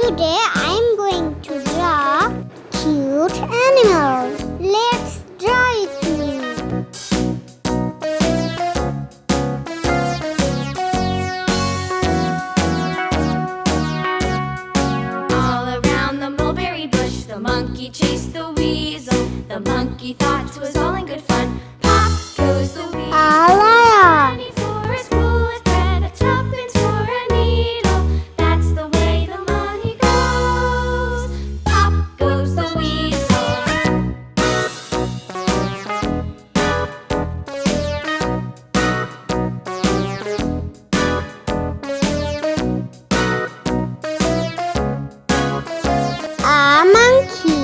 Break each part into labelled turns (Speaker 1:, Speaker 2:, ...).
Speaker 1: Today I am going to draw cute animals. Let's draw it.
Speaker 2: All around the mulberry bush, the monkey chased the weasel. The monkey thought 'twas all in good fun. Pop goes the weasel. Penny for a spool of thread, a tuppence for a needle. That's the way the money goes. Pop goes the weasel.
Speaker 1: A monkey.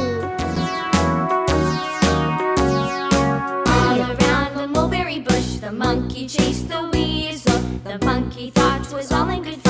Speaker 2: All around the mulberry bush, the monkey chased the weasel. The monkey thought 'twas all in good fun.